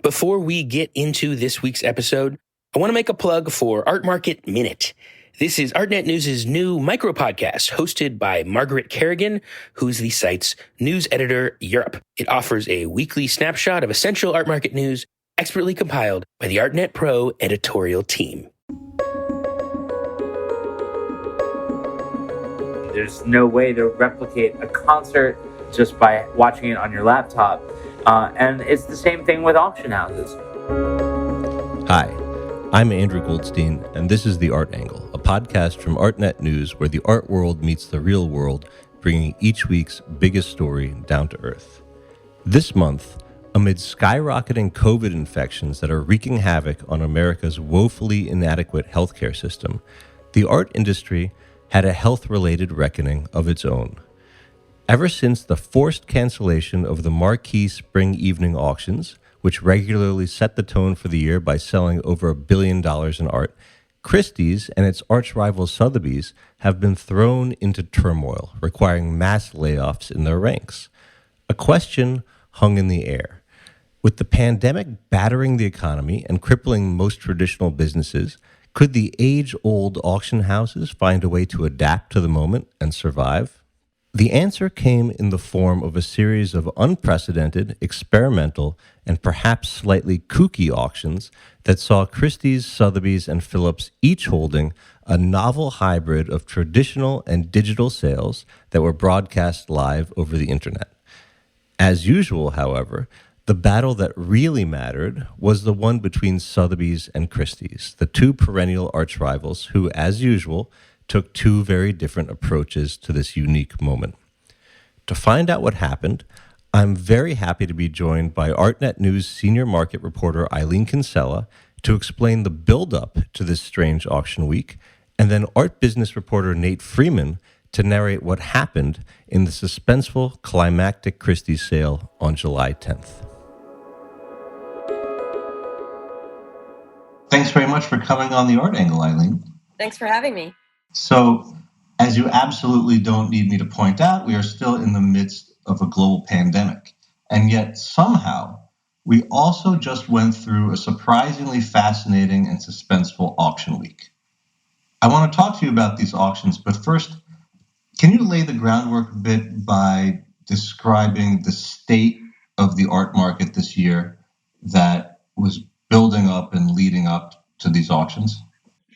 Before we get into this week's episode, I want to make a plug for Art Market Minute. This is ArtNet News' new micro podcast hosted by Margaret Kerrigan, who's the site's news editor Europe. It offers a weekly snapshot of essential art market news, expertly compiled by the ArtNet Pro editorial team. There's no way to replicate a concert just by watching it on your laptop. And it's the same thing with auction houses. Hi, I'm Andrew Goldstein, and this is The Art Angle, a podcast from ArtNet News where the art world meets the real world, bringing each week's biggest story down to earth. This month, amid skyrocketing COVID infections that are wreaking havoc on America's woefully inadequate healthcare system, the art industry had a health-related reckoning of its own. Ever since the forced cancellation of the marquee spring evening auctions, which regularly set the tone for the year by selling over $1 billion in art, Christie's and its arch-rival Sotheby's have been thrown into turmoil, requiring mass layoffs in their ranks. A question hung in the air. With the pandemic battering the economy and crippling most traditional businesses, could the age-old auction houses find a way to adapt to the moment and survive? The answer came in the form of a series of unprecedented, experimental, and perhaps slightly kooky auctions that saw Christie's, Sotheby's, and Phillips each holding a novel hybrid of traditional and digital sales that were broadcast live over the internet. As usual, however, the battle that really mattered was the one between Sotheby's and Christie's, the two perennial arch rivals who, as usual, took two very different approaches to this unique moment. To find out what happened, I'm very happy to be joined by ArtNet News senior market reporter Eileen Kinsella to explain the build-up to this strange auction week, and then art business reporter Nate Freeman to narrate what happened in the suspenseful, climactic Christie's sale on July 10th. Thanks very much for coming on the Art Angle, Eileen. Thanks for having me. So, as you absolutely don't need me to point out, we are still in the midst of a global pandemic. And yet, somehow, we also just went through a surprisingly fascinating and suspenseful auction week. I want to talk to you about these auctions, but first, can you lay the groundwork a bit by describing the state of the art market this year that was building up and leading up to these auctions?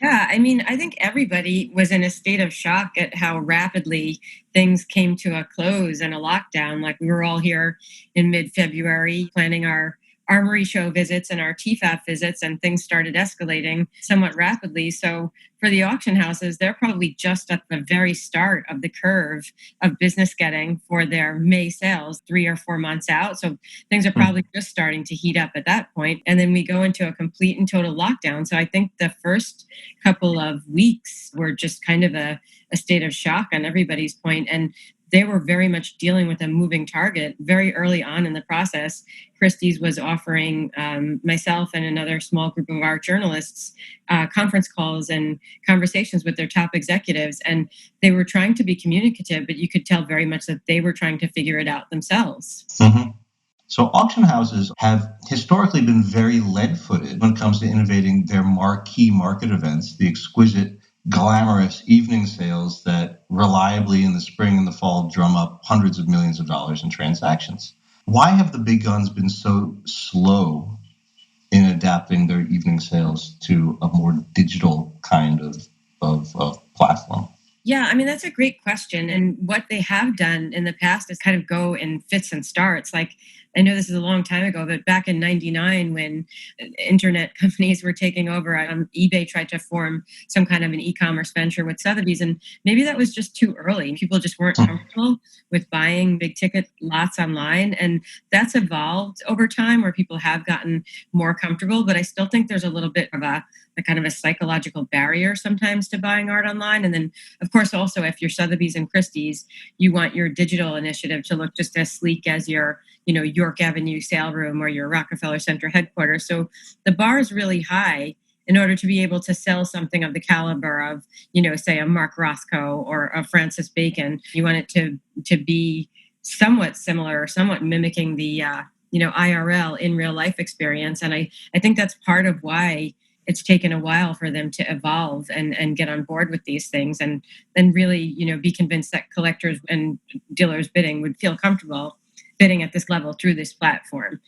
Yeah, I think everybody was in a state of shock at how rapidly things came to a close and a lockdown. Like, we were all here in mid-February planning our armory show visits and our TFAF visits, and things started escalating somewhat rapidly. So for the auction houses, they're probably just at the very start of the curve of business getting for their May sales 3 or 4 months out. So things are probably just starting to heat up at that point. And then we go into a complete and total lockdown. So I think the first couple of weeks were just kind of a state of shock on everybody's point. And they were very much dealing with a moving target very early on in the process. Christie's was offering myself and another small group of our journalists conference calls and conversations with their top executives. And they were trying to be communicative, but you could tell very much that they were trying to figure it out themselves. Mm-hmm. So auction houses have historically been very lead-footed when it comes to innovating their marquee market events, the exquisite, glamorous evening sales that reliably in the spring and the fall drum up hundreds of millions of dollars in transactions. Why have the big guns been so slow in adapting their evening sales to a more digital kind of platform? Yeah, that's a great question. And what they have done in the past is kind of go in fits and starts. Like, I know this is a long time ago, but back in 99, when internet companies were taking over, eBay tried to form some kind of an e-commerce venture with Sotheby's. And maybe that was just too early. People just weren't comfortable with buying big ticket lots online. And that's evolved over time where people have gotten more comfortable. But I still think there's a little bit of a kind of a psychological barrier sometimes to buying art online. And then, of course, also if you're Sotheby's and Christie's, you want your digital initiative to look just as sleek as your York Avenue sale room or your Rockefeller Center headquarters. So the bar is really high in order to be able to sell something of the caliber of, say a Mark Rothko or a Francis Bacon. You want it to be somewhat similar, somewhat mimicking the IRL, in real life experience. And I think that's part of why it's taken a while for them to evolve and get on board with these things and then really, be convinced that collectors and dealers bidding would feel comfortable bidding at this level through this platform.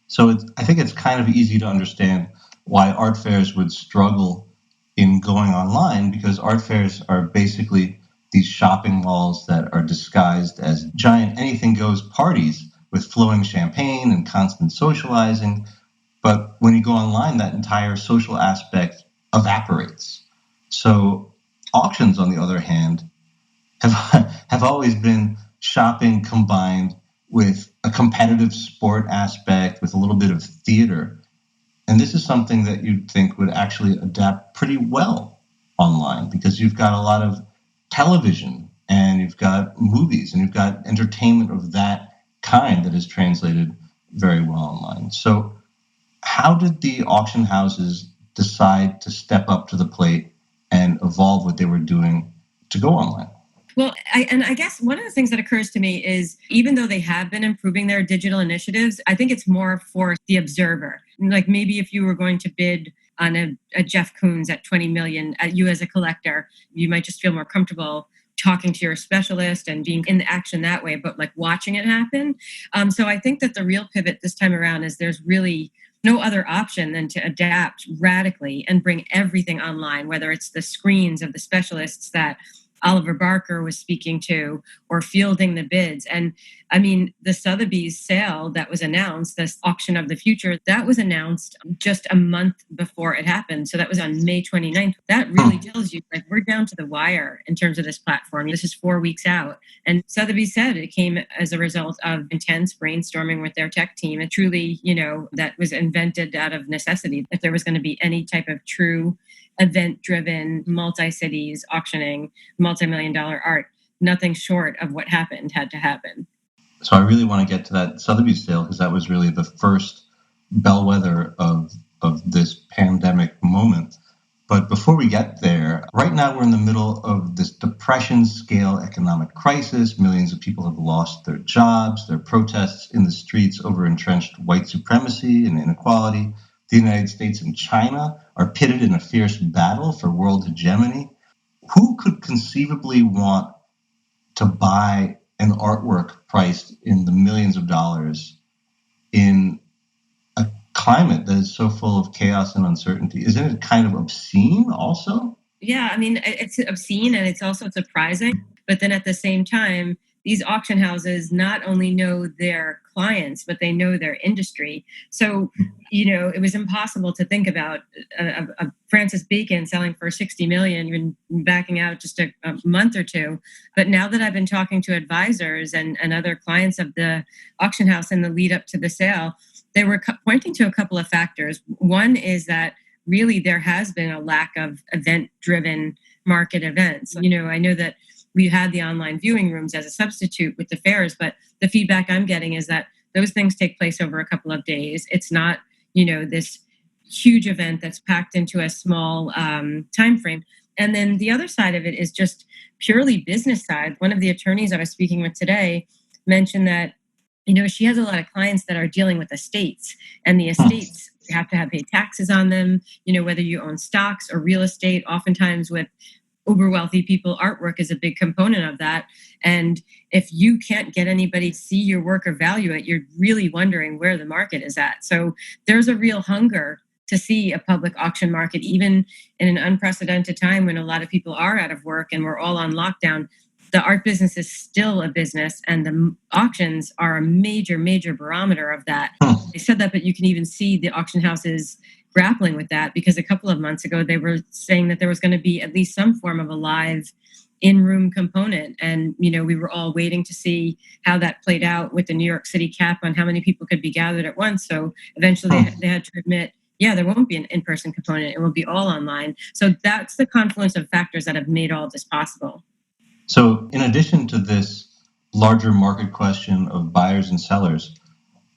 So I think it's kind of easy to understand why art fairs would struggle in going online, because art fairs are basically these shopping malls that are disguised as giant anything goes parties with flowing champagne and constant socializing. But when you go online, that entire social aspect evaporates. So auctions, on the other hand, have have always been shopping combined with a competitive sport aspect with a little bit of theater. And this is something that you'd think would actually adapt pretty well online, because you've got a lot of television and you've got movies and you've got entertainment of that kind that is translated very well online. So how did the auction houses decide to step up to the plate and evolve what they were doing to go online? Well, I guess one of the things that occurs to me is, even though they have been improving their digital initiatives, I think it's more for the observer. Like, maybe if you were going to bid on a Jeff Koons at 20 million, you as a collector, you might just feel more comfortable talking to your specialist and being in the action that way, but like watching it happen. So I think that the real pivot this time around is there's really no other option than to adapt radically and bring everything online, whether it's the screens of the specialists that Oliver Barker was speaking to, or fielding the bids. And I mean, the Sotheby's sale that was announced, this auction of the future, that was announced just a month before it happened. So that was on May 29th. That really tells you, like, we're down to the wire in terms of this platform. This is 4 weeks out. And Sotheby's said it came as a result of intense brainstorming with their tech team. And truly, that was invented out of necessity. If there was going to be any type of true event-driven, multi-cities auctioning, multi-million-dollar art, nothing short of what happened had to happen. So I really want to get to that Sotheby's sale, because that was really the first bellwether of this pandemic moment. But before we get there, right now we're in the middle of this depression-scale economic crisis. Millions of people have lost their jobs. There are protests in the streets over entrenched white supremacy and inequality. The United States and China are pitted in a fierce battle for world hegemony. Who could conceivably want to buy an artwork priced in the millions of dollars in a climate that is so full of chaos and uncertainty? Isn't it kind of obscene also? Yeah, I mean, it's obscene and it's also surprising. But then at the same time, these auction houses not only know their clients, but they know their industry. So, it was impossible to think about a Francis Bacon selling for 60 million, even backing out just a month or two. But now that I've been talking to advisors and other clients of the auction house in the lead up to the sale, they were pointing to a couple of factors. One is that really there has been a lack of event-driven market events. I know that we had the online viewing rooms as a substitute with the fairs, but the feedback I'm getting is that those things take place over a couple of days. It's not, this huge event that's packed into a small time frame. And then the other side of it is just purely business side. One of the attorneys I was speaking with today mentioned that, she has a lot of clients that are dealing with estates, and the estates have to pay taxes on them, whether you own stocks or real estate. Oftentimes with uber wealthy people, artwork is a big component of that. And if you can't get anybody to see your work or value it, you're really wondering where the market is at. So there's a real hunger to see a public auction market, even in an unprecedented time when a lot of people are out of work and we're all on lockdown. The art business is still a business, and the auctions are a major, major barometer of that. They said that, but you can even see the auction houses grappling with that, because a couple of months ago they were saying that there was going to be at least some form of a live in-room component. And, we were all waiting to see how that played out with the New York City cap on how many people could be gathered at once. So eventually they had to admit, yeah, there won't be an in-person component. It will be all online. So that's the confluence of factors that have made all this possible. So in addition to this larger market question of buyers and sellers,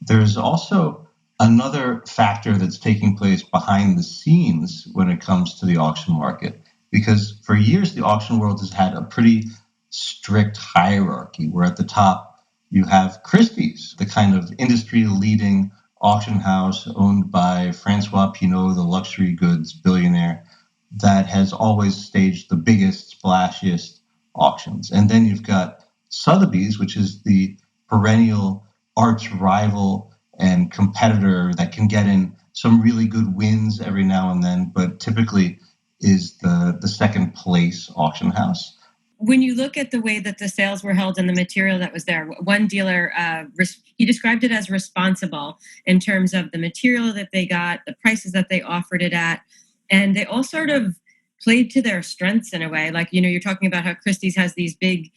there's also another factor that's taking place behind the scenes when it comes to the auction market. Because for years, the auction world has had a pretty strict hierarchy, where at the top You have Christie's, the kind of industry-leading auction house owned by Francois Pinault, the luxury goods billionaire, that has always staged the biggest, splashiest auctions. And then you've got Sotheby's, which is the perennial arch rival and competitor that can get in some really good wins every now and then, but typically is the second place auction house. When you look at the way that the sales were held and the material that was there, one dealer, he described it as responsible in terms of the material that they got, the prices that they offered it at. And they all sort of played to their strengths in a way. Like, you're talking about how Christie's has these big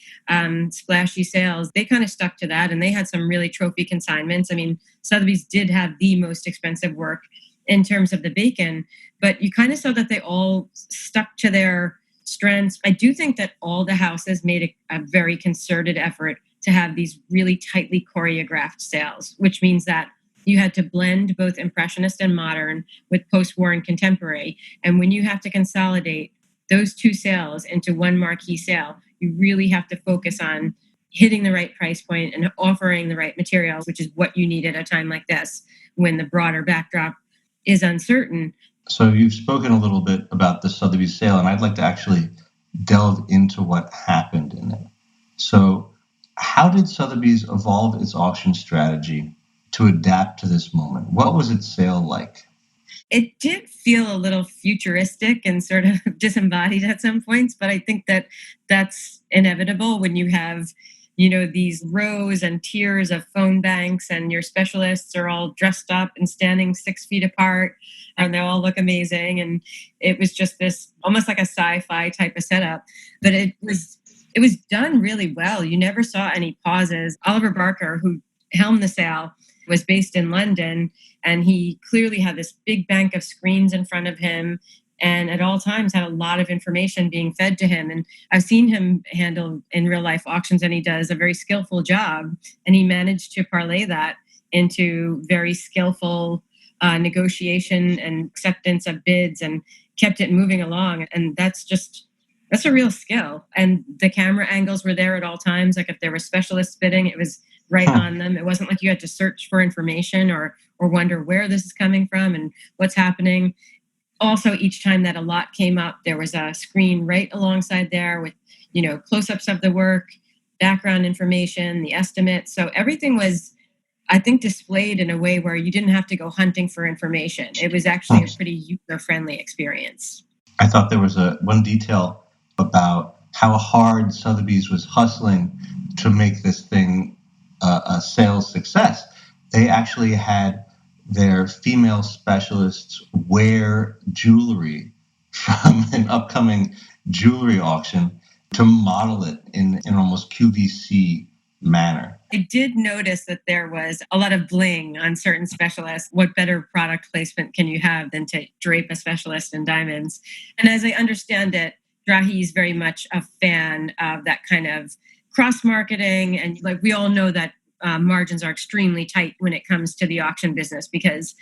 splashy sales. They kind of stuck to that, and they had some really trophy consignments. I mean, Sotheby's did have the most expensive work in terms of the bacon, but you kind of saw that they all stuck to their strengths. I do think that all the houses made a very concerted effort to have these really tightly choreographed sales, which means that you had to blend both impressionist and modern with post-war and contemporary. And when you have to consolidate those two sales into one marquee sale, you really have to focus on hitting the right price point and offering the right materials, which is what you need at a time like this when the broader backdrop is uncertain. So you've spoken a little bit about the Sotheby's sale, and I'd like to actually delve into what happened in it. So how did Sotheby's evolve its auction strategy to adapt to this moment? What was its sale like? It did feel a little futuristic and sort of disembodied at some points, but I think that that's inevitable when you have these rows and tiers of phone banks, and your specialists are all dressed up and standing 6 feet apart, and they all look amazing. And it was just this almost like a sci-fi type of setup, but it was done really well. You never saw any pauses. Oliver Barker, who helmed the sale, was based in London, and he clearly had this big bank of screens in front of him, and at all times had a lot of information being fed to him. And I've seen him handle in real life auctions, and he does a very skillful job. And he managed to parlay that into very skillful negotiation and acceptance of bids, and kept it moving along. And that's a real skill. And the camera angles were there at all times. Like if there were specialists bidding, it was right on them. It wasn't like you had to search for information or wonder where this is coming from and what's happening. Also, each time that a lot came up, there was a screen right alongside there with, close-ups of the work, background information, the estimate. So everything was, I think, displayed in a way where you didn't have to go hunting for information. It was actually a pretty user-friendly experience. I thought there was one detail about how hard Sotheby's was hustling to make this thing a sales success. They actually had their female specialists wear jewelry from an upcoming jewelry auction to model it in an almost QVC manner. I did notice that there was a lot of bling on certain specialists. What better product placement can you have than to drape a specialist in diamonds? And as I understand it, Drahi is very much a fan of that kind of cross-marketing. And like we all know that margins are extremely tight when it comes to the auction business because,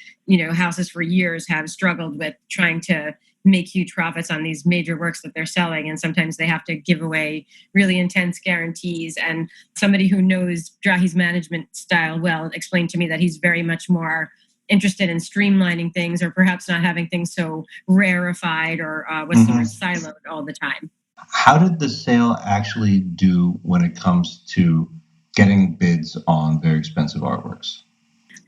houses for years have struggled with trying to make huge profits on these major works that they're selling. And sometimes they have to give away really intense guarantees. And somebody who knows Drahi's management style well explained to me that he's very much more interested in streamlining things, or perhaps not having things so rarefied or siloed all the time. How did the sale actually do when it comes to getting bids on very expensive artworks?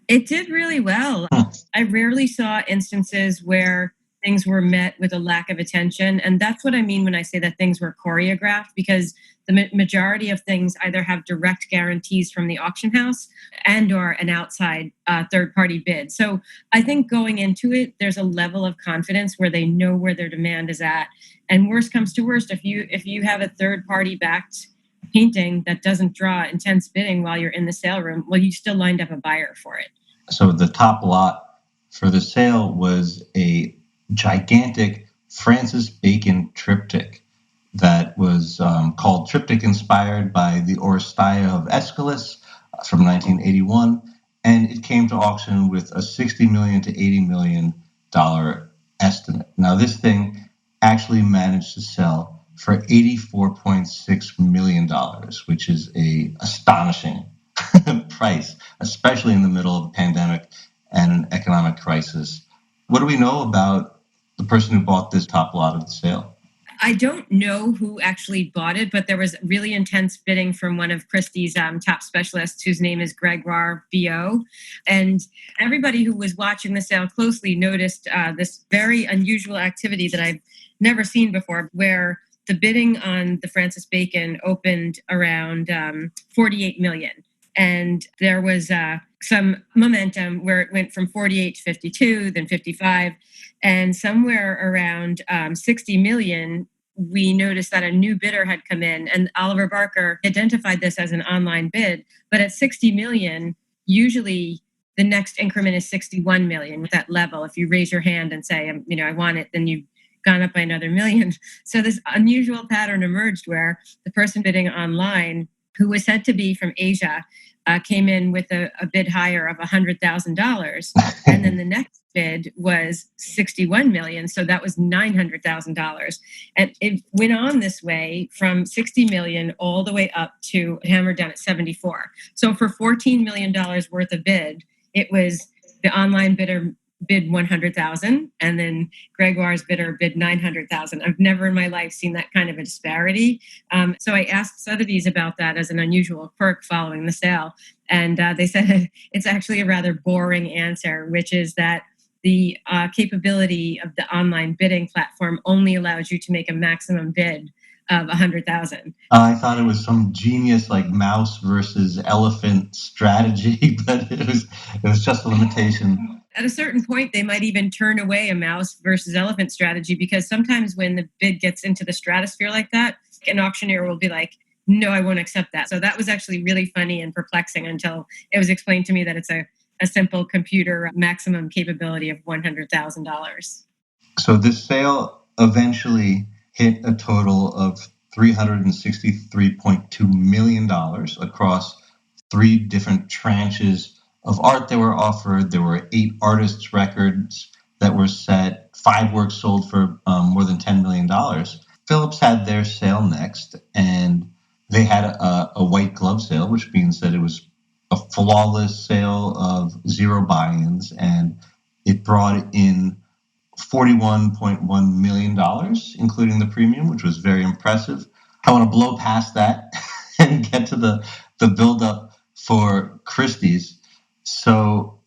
It did really well. I rarely saw instances where things were met with a lack of attention. And that's what I mean when I say that things were choreographed, because the majority of things either have direct guarantees from the auction house and or an outside third-party bid. So I think going into it, there's a level of confidence where they know where their demand is at. And worst comes to worst, if you have a third-party backed painting that doesn't draw intense bidding while you're in the sale room, well, you still lined up a buyer for it. So the top lot for the sale was a gigantic Francis Bacon triptych that was called Triptych, inspired by the Oresteia of Aeschylus from 1981. And it came to auction with a $60 million to $80 million estimate. Now, this thing actually managed to sell for $84.6 million, which is a astonishing price, especially in the middle of a pandemic and an economic crisis. What do we know about the person who bought this top lot of the sale? I don't know who actually bought it, but there was really intense bidding from one of Christie's top specialists, whose name is Gregoire Biot. And everybody who was watching the sale closely noticed this very unusual activity that I've never seen before, where the bidding on the Francis Bacon opened around 48 million. And there was some momentum where it went from 48 to 52, then 55. And somewhere around 60 million, we noticed that a new bidder had come in, and Oliver Barker identified this as an online bid. But at 60 million, usually the next increment is 61 million with that level. If you raise your hand and say, I want it, then you've gone up by another million. So this unusual pattern emerged where the person bidding online, who was said to be from Asia, came in with a bid higher of $100,000. And then the next bid was 61 million. So that was $900,000. And it went on this way from 60 million all the way up to hammered down at 74. So for $14 million worth of bid, it was the online bidder bid 100,000 and then Gregoire's bidder bid 900,000. I've never in my life seen that kind of a disparity. So I asked Sotheby's about that as an unusual quirk following the sale. And they said it's actually a rather boring answer, which is that the capability of the online bidding platform only allows you to make a maximum bid of 100,000. I thought it was some genius like mouse versus elephant strategy, but it was just a limitation. At a certain point, they might even turn away a mouse versus elephant strategy, because sometimes when the bid gets into the stratosphere like that, an auctioneer will be like, no, I won't accept that. So that was actually really funny and perplexing until it was explained to me that it's a simple computer maximum capability of $100,000. So this sale eventually hit a total of $363.2 million across 3 different tranches of art that were offered. There were 8 artists' records that were set, 5 works sold for more than $10 million. Phillips had their sale next, and they had a white glove sale, which means that it was a flawless sale of 0 buy-ins, and it brought in $41.1 million, including the premium, which was very impressive. I want to blow past that and get to the build-up for Christie's. So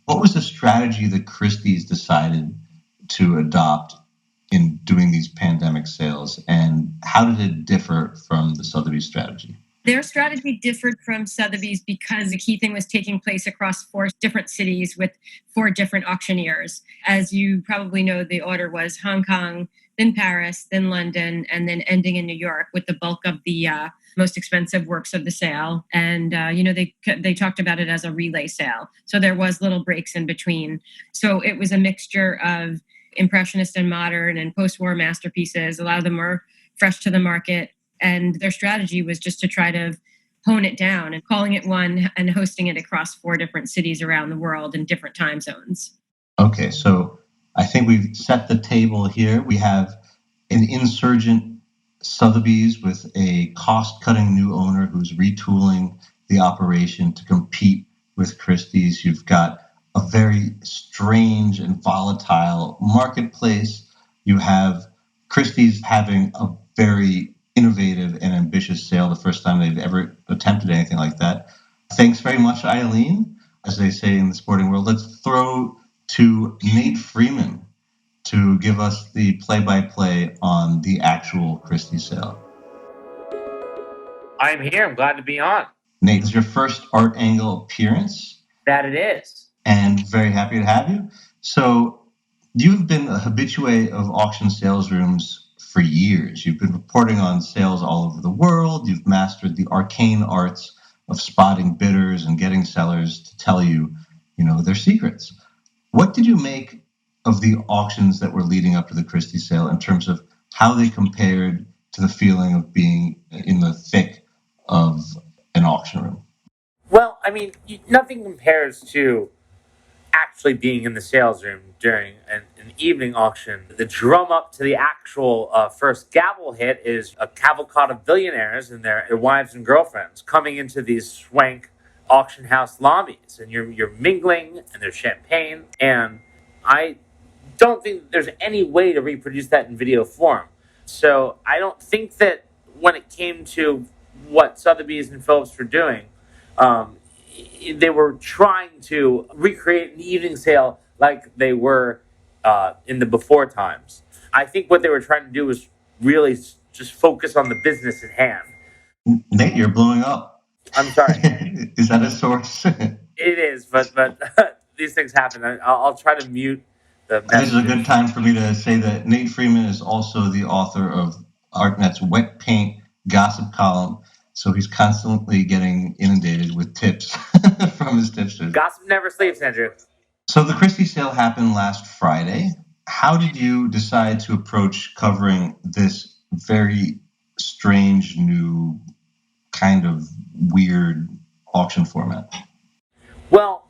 what was the strategy that Christie's decided to adopt in doing these pandemic sales, and how did it differ from the Sotheby's strategy? Their strategy differed from Sotheby's because the key thing was taking place across 4 different cities with 4 different auctioneers. As you probably know, the order was Hong Kong, then Paris, then London, and then ending in New York with the bulk of the most expensive works of the sale. And, they talked about it as a relay sale. So there was little breaks in between. So it was a mixture of Impressionist and modern and post-war masterpieces. A lot of them were fresh to the market. And their strategy was just to try to hone it down and calling it one and hosting it across 4 different cities around the world in different time zones. Okay, so I think we've set the table here. We have an insurgent Sotheby's with a cost-cutting new owner who's retooling the operation to compete with Christie's. You've got a very strange and volatile marketplace. You have Christie's having a very innovative and ambitious sale, the first time they've ever attempted anything like that. Thanks very much, Eileen. As they say in the sporting world, let's throw to Nate Freeman to give us the play-by-play on the actual Christie sale. I'm here. I'm glad to be on. Nate, this is your first Art Angle appearance. That it is. And very happy to have you. So you've been a habitué of auction sales rooms for years. You've been reporting on sales all over the world. You've mastered the arcane arts of spotting bidders and getting sellers to tell you, their secrets. What did you make of the auctions that were leading up to the Christie sale in terms of how they compared to the feeling of being in the thick of an auction room? Well, nothing compares to actually being in the sales room during an evening auction. The drum up to the actual first gavel hit is a cavalcade of billionaires and their wives and girlfriends coming into these swank auction house lobbies, and you're mingling, and there's champagne, and I don't think there's any way to reproduce that in video form. So I don't think that when it came to what Sotheby's and Phillips were doing, um, they were trying to recreate an evening sale like they were in the before times. I think what they were trying to do was really just focus on the business at hand. Nate, you're blowing up. I'm sorry. Is that a source? It is, but these things happen. I'll try to mute the This is a messages. good time for me to say that Nate Freeman is also the author of ArtNet's Wet Paint Gossip column. So he's constantly getting inundated with tips from his tipsters. Gossip never sleeps, Andrew. So the Christie sale happened last Friday. How did you decide to approach covering this very strange new kind of weird auction format? Well,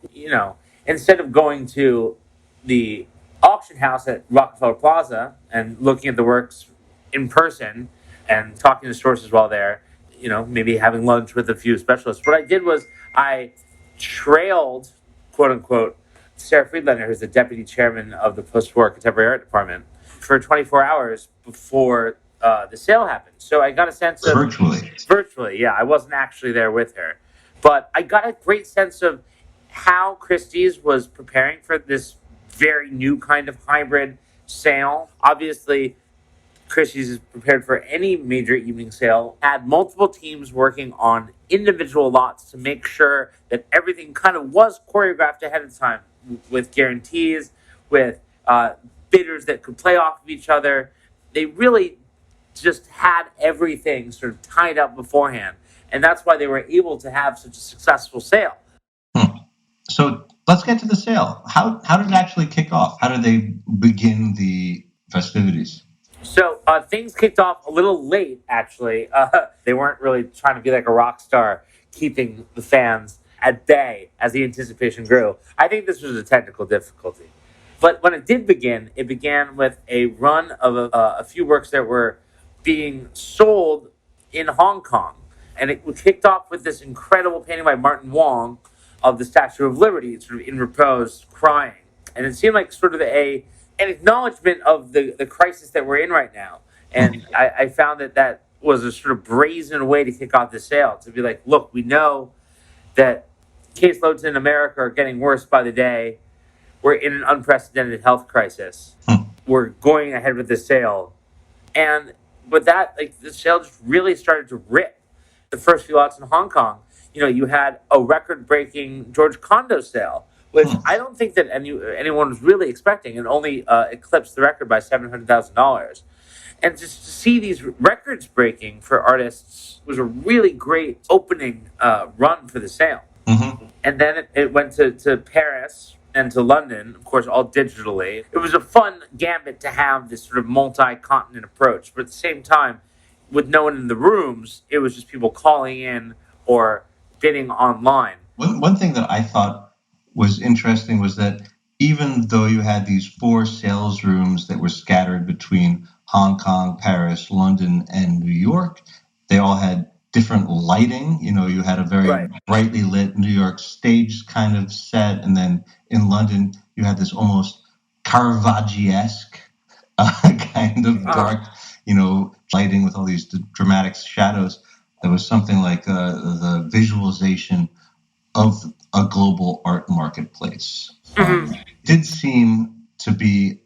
instead of going to the auction house at Rockefeller Plaza and looking at the works in person and talking to sources while there, maybe having lunch with a few specialists, what I did was I trailed, quote unquote, Sarah Friedlander, who's the deputy chairman of the post-war contemporary art department, for 24 hours before the sale happened. So I got a sense of virtually, yeah. I wasn't actually there with her, but I got a great sense of how Christie's was preparing for this very new kind of hybrid sale. Obviously, Christie's is prepared for any major evening sale, had multiple teams working on individual lots to make sure that everything kind of was choreographed ahead of time with guarantees, with bidders that could play off of each other. They really just had everything sort of tied up beforehand. And that's why they were able to have such a successful sale. So let's get to the sale. How did it actually kick off? How did they begin the festivities? So things kicked off a little late, actually. They weren't really trying to be like a rock star, keeping the fans at bay as the anticipation grew. I think this was a technical difficulty. But when it did begin, it began with a run of a few works that were being sold in Hong Kong. And it kicked off with this incredible painting by Martin Wong of the Statue of Liberty, sort of in repose, crying. And it seemed like sort of an acknowledgement of the crisis that we're in right now. And I found that was a sort of brazen way to kick off the sale, to be like, look, we know that caseloads in America are getting worse by the day. We're in an unprecedented health crisis. We're going ahead with the sale. And with that, the sale just really started to rip. The first few lots in Hong Kong, you had a record-breaking George Condo sale, which I don't think that anyone was really expecting, and only eclipsed the record by $700,000. And just to see these records breaking for artists was a really great opening run for the sale. Mm-hmm. And then it went to Paris and to London, of course, all digitally. It was a fun gambit to have this sort of multi-continent approach, but at the same time, with no one in the rooms, it was just people calling in or bidding online. One thing that I thought was interesting was that even though you had these 4 sales rooms that were scattered between Hong Kong, Paris, London, and New York, they all had different lighting. You had a very brightly lit New York stage kind of set, and then in London you had this almost Caravaggio-esque kind of dark, lighting with all these dramatic shadows. There was something like the visualization of a global art marketplace. It did seem to be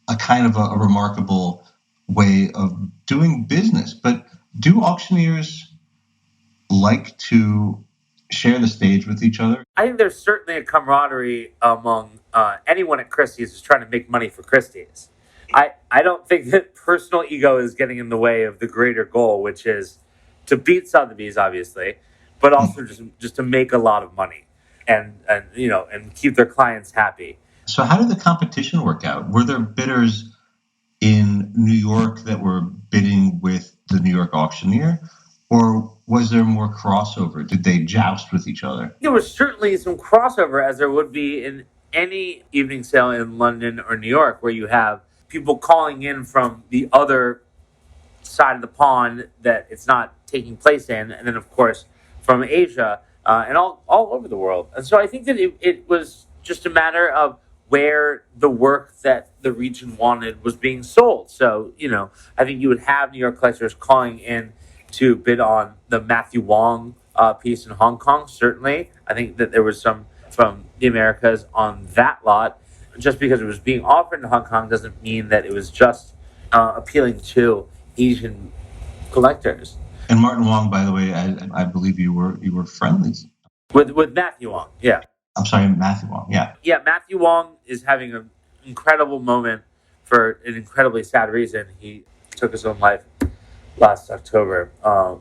a kind of a remarkable way of doing business. But do auctioneers like to share the stage with each other? I think there's certainly a camaraderie among anyone at Christie's who's trying to make money for Christie's. I don't think that personal ego is getting in the way of the greater goal, which is to beat Sotheby's, obviously, but also just to make a lot of money and keep their clients happy. So how did the competition work out? Were there bidders in New York that were bidding with the New York auctioneer, or was there more crossover? Did they joust with each other? There was certainly some crossover, as there would be in any evening sale in London or New York, where you have people calling in from the other side of the pond that it's not taking place in, and then of course from Asia, and all over the world. And so I think that it was just a matter of where the work that the region wanted was being sold. So, I think you would have New York collectors calling in to bid on the Matthew Wong piece in Hong Kong, certainly. I think that there was some from the Americas on that lot. Just because it was being offered in Hong Kong doesn't mean that it was just appealing to Asian collectors. And Martin Wong, by the way, I believe you were friendlies with Matthew Wong. Yeah. I'm sorry, Matthew Wong. Yeah. Yeah, Matthew Wong is having an incredible moment for an incredibly sad reason. He took his own life last October,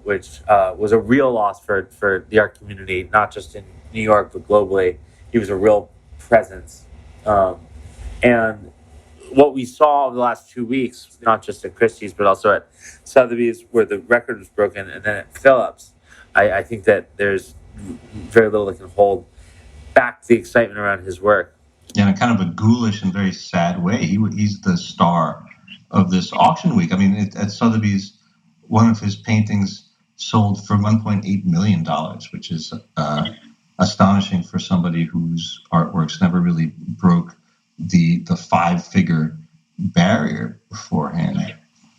which was a real loss for the art community, not just in New York, but globally. He was a real presence. And what we saw over the last 2 weeks, not just at Christie's, but also at Sotheby's, where the record was broken, and then at Phillips, I think that there's very little that can hold back the excitement around his work. Yeah, in a kind of a ghoulish and very sad way. He's the star of this auction week. I mean, at Sotheby's, one of his paintings sold for $1.8 million, which is astonishing for somebody whose artworks never really broke the five-figure barrier beforehand.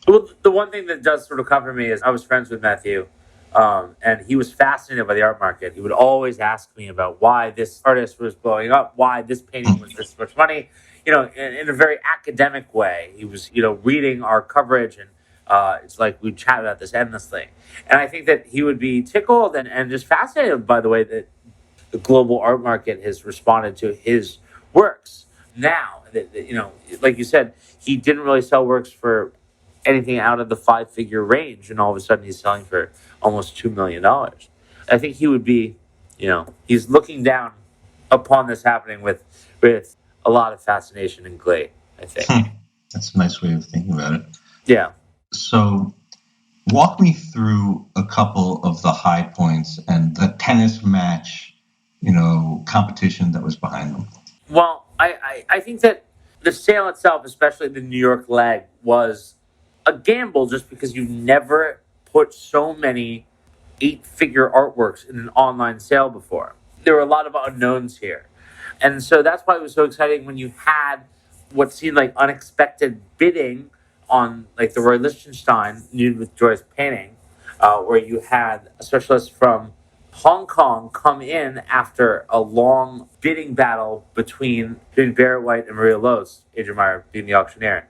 Well, the one thing that does sort of comfort me is I was friends with Matthew, and he was fascinated by the art market. He would always ask me about why this artist was blowing up, why this painting was this much money, in a very academic way. He was, reading our coverage, and it's like we chat about this endlessly. And I think that he would be tickled and just fascinated by the way that the global art market has responded to his works. Now, like you said, he didn't really sell works for anything out of the five-figure range, and all of a sudden he's selling for almost $2 million. I think he would be, he's looking down upon this happening with a lot of fascination and glee, I think. That's a nice way of thinking about it. Yeah. So walk me through a couple of the high points and the tennis match, competition that was behind them. Well, I think that the sale itself, especially the New York leg, was a gamble just because you never put so many 8-figure artworks in an online sale before. There were a lot of unknowns here. And so that's why it was so exciting when you had what seemed like unexpected bidding on like the Roy Lichtenstein Nude with Joy's painting, where you had a specialist from Hong Kong come in after a long bidding battle between Barrett White and Maria Loos, Adrian Meyer being the auctioneer.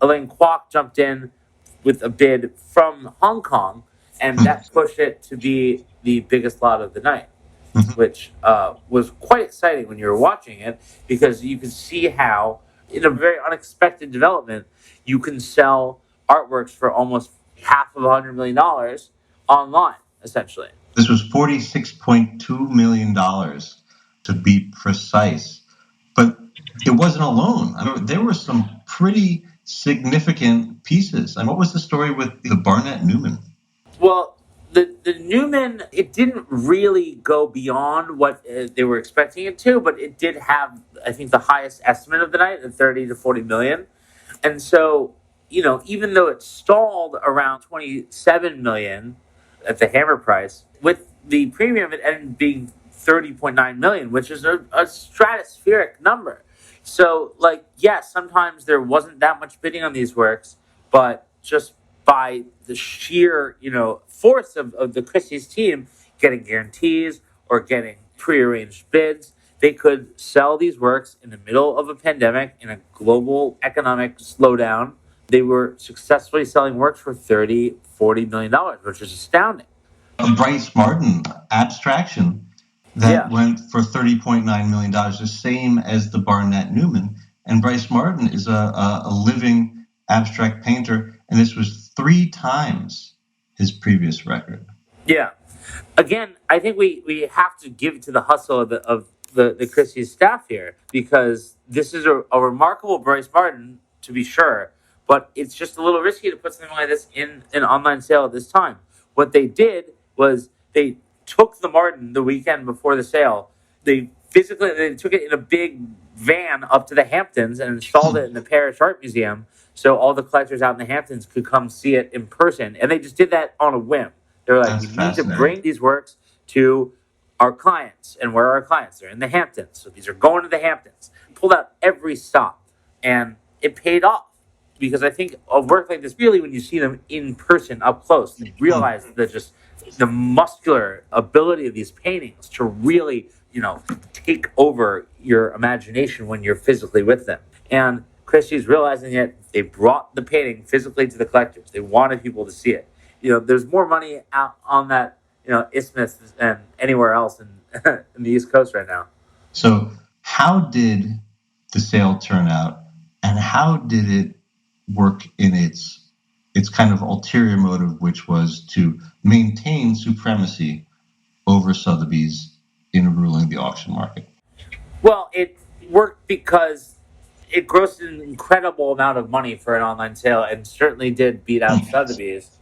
Elaine Kwok jumped in with a bid from Hong Kong, and that pushed it to be the biggest lot of the night, which was quite exciting when you were watching it, because you could see how, in a very unexpected development, you can sell artworks for almost half of $100 million online, essentially. This was $46.2 million, to be precise. But it wasn't alone. I mean, there were some pretty significant pieces. And what was the story with the Barnett Newman? Well, the Newman, it didn't really go beyond what they were expecting it to, but it did have, I think, the highest estimate of the night at 30 to 40 million. And so, even though it stalled around 27 million at the hammer price, with the premium, it ended up being 30.9 million, which is a stratospheric number. So, yes, sometimes there wasn't that much bidding on these works, but just by the sheer, force of the Christie's team getting guarantees or getting prearranged bids, they could sell these works in the middle of a pandemic, in a global economic slowdown. They were successfully selling works for $30, $40 million, which is astounding. A Bryce Martin abstraction that went for $30.9 million, the same as the Barnett Newman. And Bryce Martin is a living abstract painter, and this was 3 times his previous record. Yeah. Again, I think we have to give to the hustle of the Christie's staff here, because this is a remarkable Bryce Martin, to be sure, but it's just a little risky to put something like this in an online sale at this time. What they did was they took the Martin the weekend before the sale. They took it in a big van up to the Hamptons and installed it in the Parish Art Museum, so all the collectors out in the Hamptons could come see it in person. And they just did that on a whim. They were like, we need to bring these works to our clients. And where are our clients? They're in the Hamptons. So these are going to the Hamptons. Pulled out every stop, and it paid off. Because I think a work like this, really, when you see them in person up close, you realize that just the muscular ability of these paintings to really, take over your imagination when you're physically with them. And Christie's realizing it, they brought the painting physically to the collectors. They wanted people to see it. There's more money out on that, isthmus than anywhere else in, in the East Coast right now. So how did the sale turn out, and how did it work in its kind of ulterior motive, which was to maintain supremacy over Sotheby's in ruling the auction market? Well, it worked because it grossed an incredible amount of money for an online sale, and certainly did beat out Sotheby's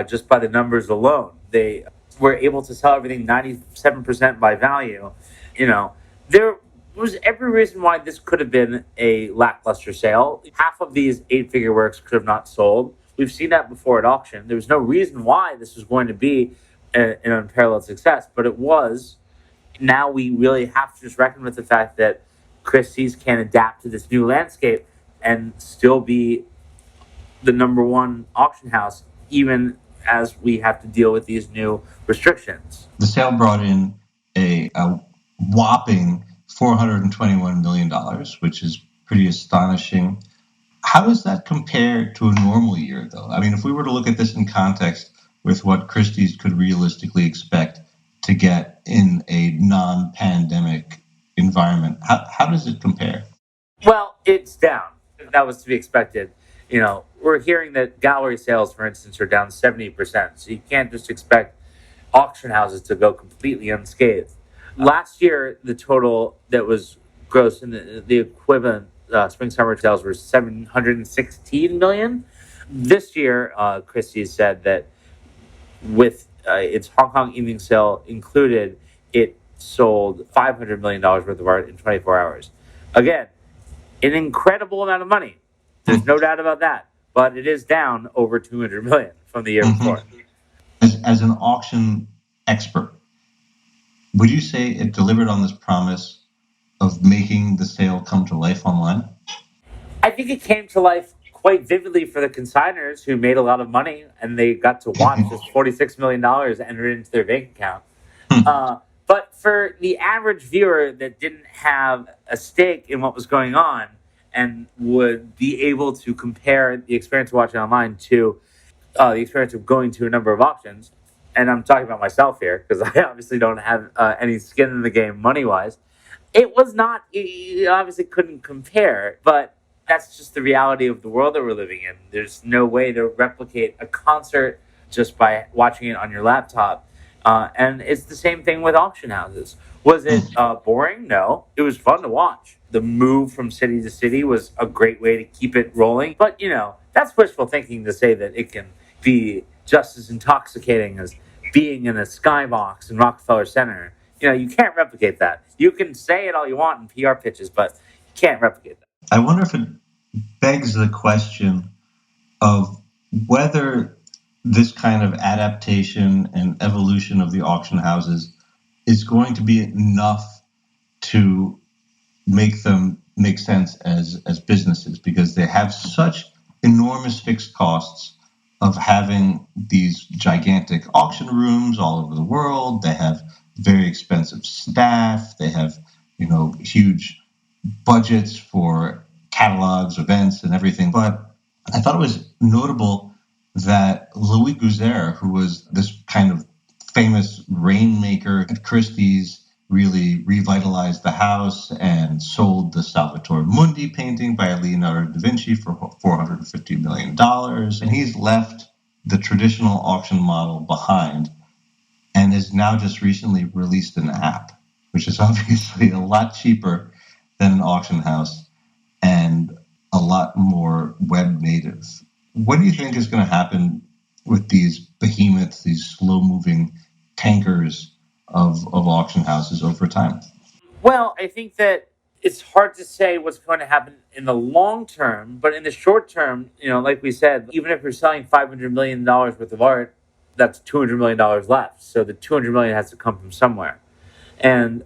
just by the numbers alone. They were able to sell everything 97% by value. There was every reason why this could have been a lackluster sale. Half of these 8-figure works could have not sold. We've seen that before at auction. There was no reason why this was going to be an unparalleled success, but it was. Now we really have to just reckon with the fact that Christie's can adapt to this new landscape and still be the number one auction house, even as we have to deal with these new restrictions. The sale brought in a whopping $421 million, which is pretty astonishing. How does that compare to a normal year, though? I mean, if we were to look at this in context with what Christie's could realistically expect to get in a non-pandemic environment, how does it compare? Well, it's down. That was to be expected. We're hearing that gallery sales, for instance, are down 70%. So you can't just expect auction houses to go completely unscathed. Last year, the total that was gross in the equivalent spring summer sales were 716 million. This year, Christie's said that with its Hong Kong evening sale included, it sold $500 million worth of art in 24 hours. Again, an incredible amount of money. There's no doubt about that. But it is down over 200 million from the year before. As an auction expert, would you say it delivered on this promise of making the sale come to life online? I think it came to life quite vividly for the consigners who made a lot of money, and they got to watch this $46 million enter into their bank account. But for the average viewer that didn't have a stake in what was going on and would be able to compare the experience of watching online to the experience of going to a number of auctions, and I'm talking about myself here because I obviously don't have any skin in the game money-wise, it was not, you obviously couldn't compare, but that's just the reality of the world that we're living in. There's no way to replicate a concert just by watching it on your laptop. And it's the same thing with auction houses. Was it boring? No. It was fun to watch. The move from city to city was a great way to keep it rolling. But, that's wishful thinking to say that it can be just as intoxicating as being in a skybox in Rockefeller Center. You can't replicate that. You can say it all you want in PR pitches, but you can't replicate that. I wonder if it begs the question of whether this kind of adaptation and evolution of the auction houses is going to be enough to make them make sense as businesses, because they have such enormous fixed costs of having these gigantic auction rooms all over the world. They have very expensive staff. They have, huge budgets for catalogs, events, and everything. But I thought it was notable that Louis Gouzer, who was this kind of famous rainmaker at Christie's, really revitalized the house and sold the Salvator Mundi painting by Leonardo da Vinci for $450 million. And he's left the traditional auction model behind and has now just recently released an app, which is obviously a lot cheaper than an auction house and a lot more web native. What do you think is going to happen with these behemoths, these slow-moving tankers of auction houses over time? Well, I think that it's hard to say what's going to happen in the long term, but in the short term, like we said, even if you're selling $500 million worth of art, that's $200 million left. So the $200 million has to come from somewhere. And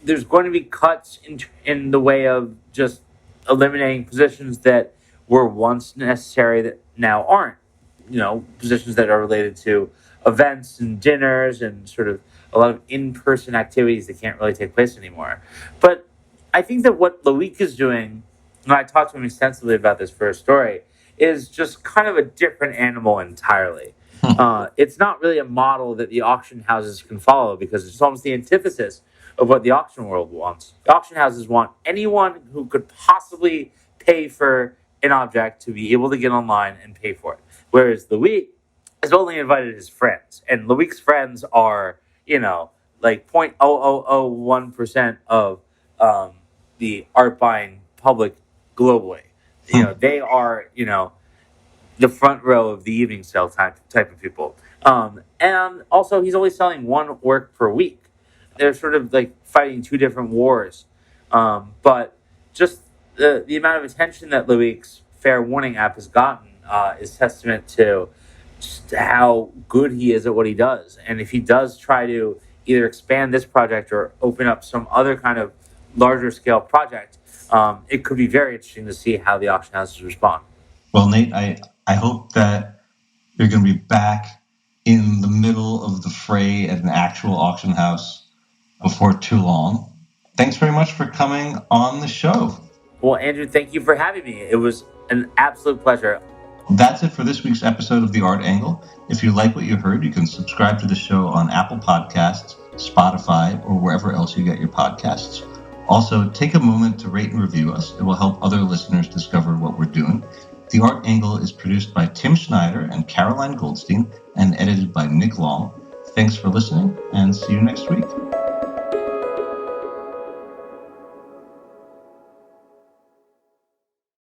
there's going to be cuts in the way of just eliminating positions that were once necessary that now aren't. Positions that are related to events and dinners and sort of a lot of in-person activities that can't really take place anymore. But I think that what Loic is doing, and I talked to him extensively about this for a story, is just kind of a different animal entirely. It's not really a model that the auction houses can follow because it's almost the antithesis of what the auction world wants. The auction houses want anyone who could possibly pay for an object to be able to get online and pay for it. Whereas Loic has only invited his friends, and Loic's friends are, like 0.0001% of the art buying public globally. They are, the front row of the evening sale type of people. And also, he's only selling one work per week. They're sort of like fighting two different wars. But just the amount of attention that Loic's Fair Warning app has gotten is testament to just how good he is at what he does. And if he does try to either expand this project or open up some other kind of larger scale project, it could be very interesting to see how the auction houses respond. Well, Nate, I hope that you're going to be back in the middle of the fray at an actual auction house before too long. Thanks very much for coming on the show. Well, Andrew, thank you for having me. It was an absolute pleasure. That's it for this week's episode of The Art Angle. If you like what you heard, you can subscribe to the show on Apple Podcasts, Spotify, or wherever else you get your podcasts. Also, take a moment to rate and review us. It will help other listeners discover what we're doing. The Art Angle is produced by Tim Schneider and Caroline Goldstein and edited by Nick Long. Thanks for listening, and see you next week.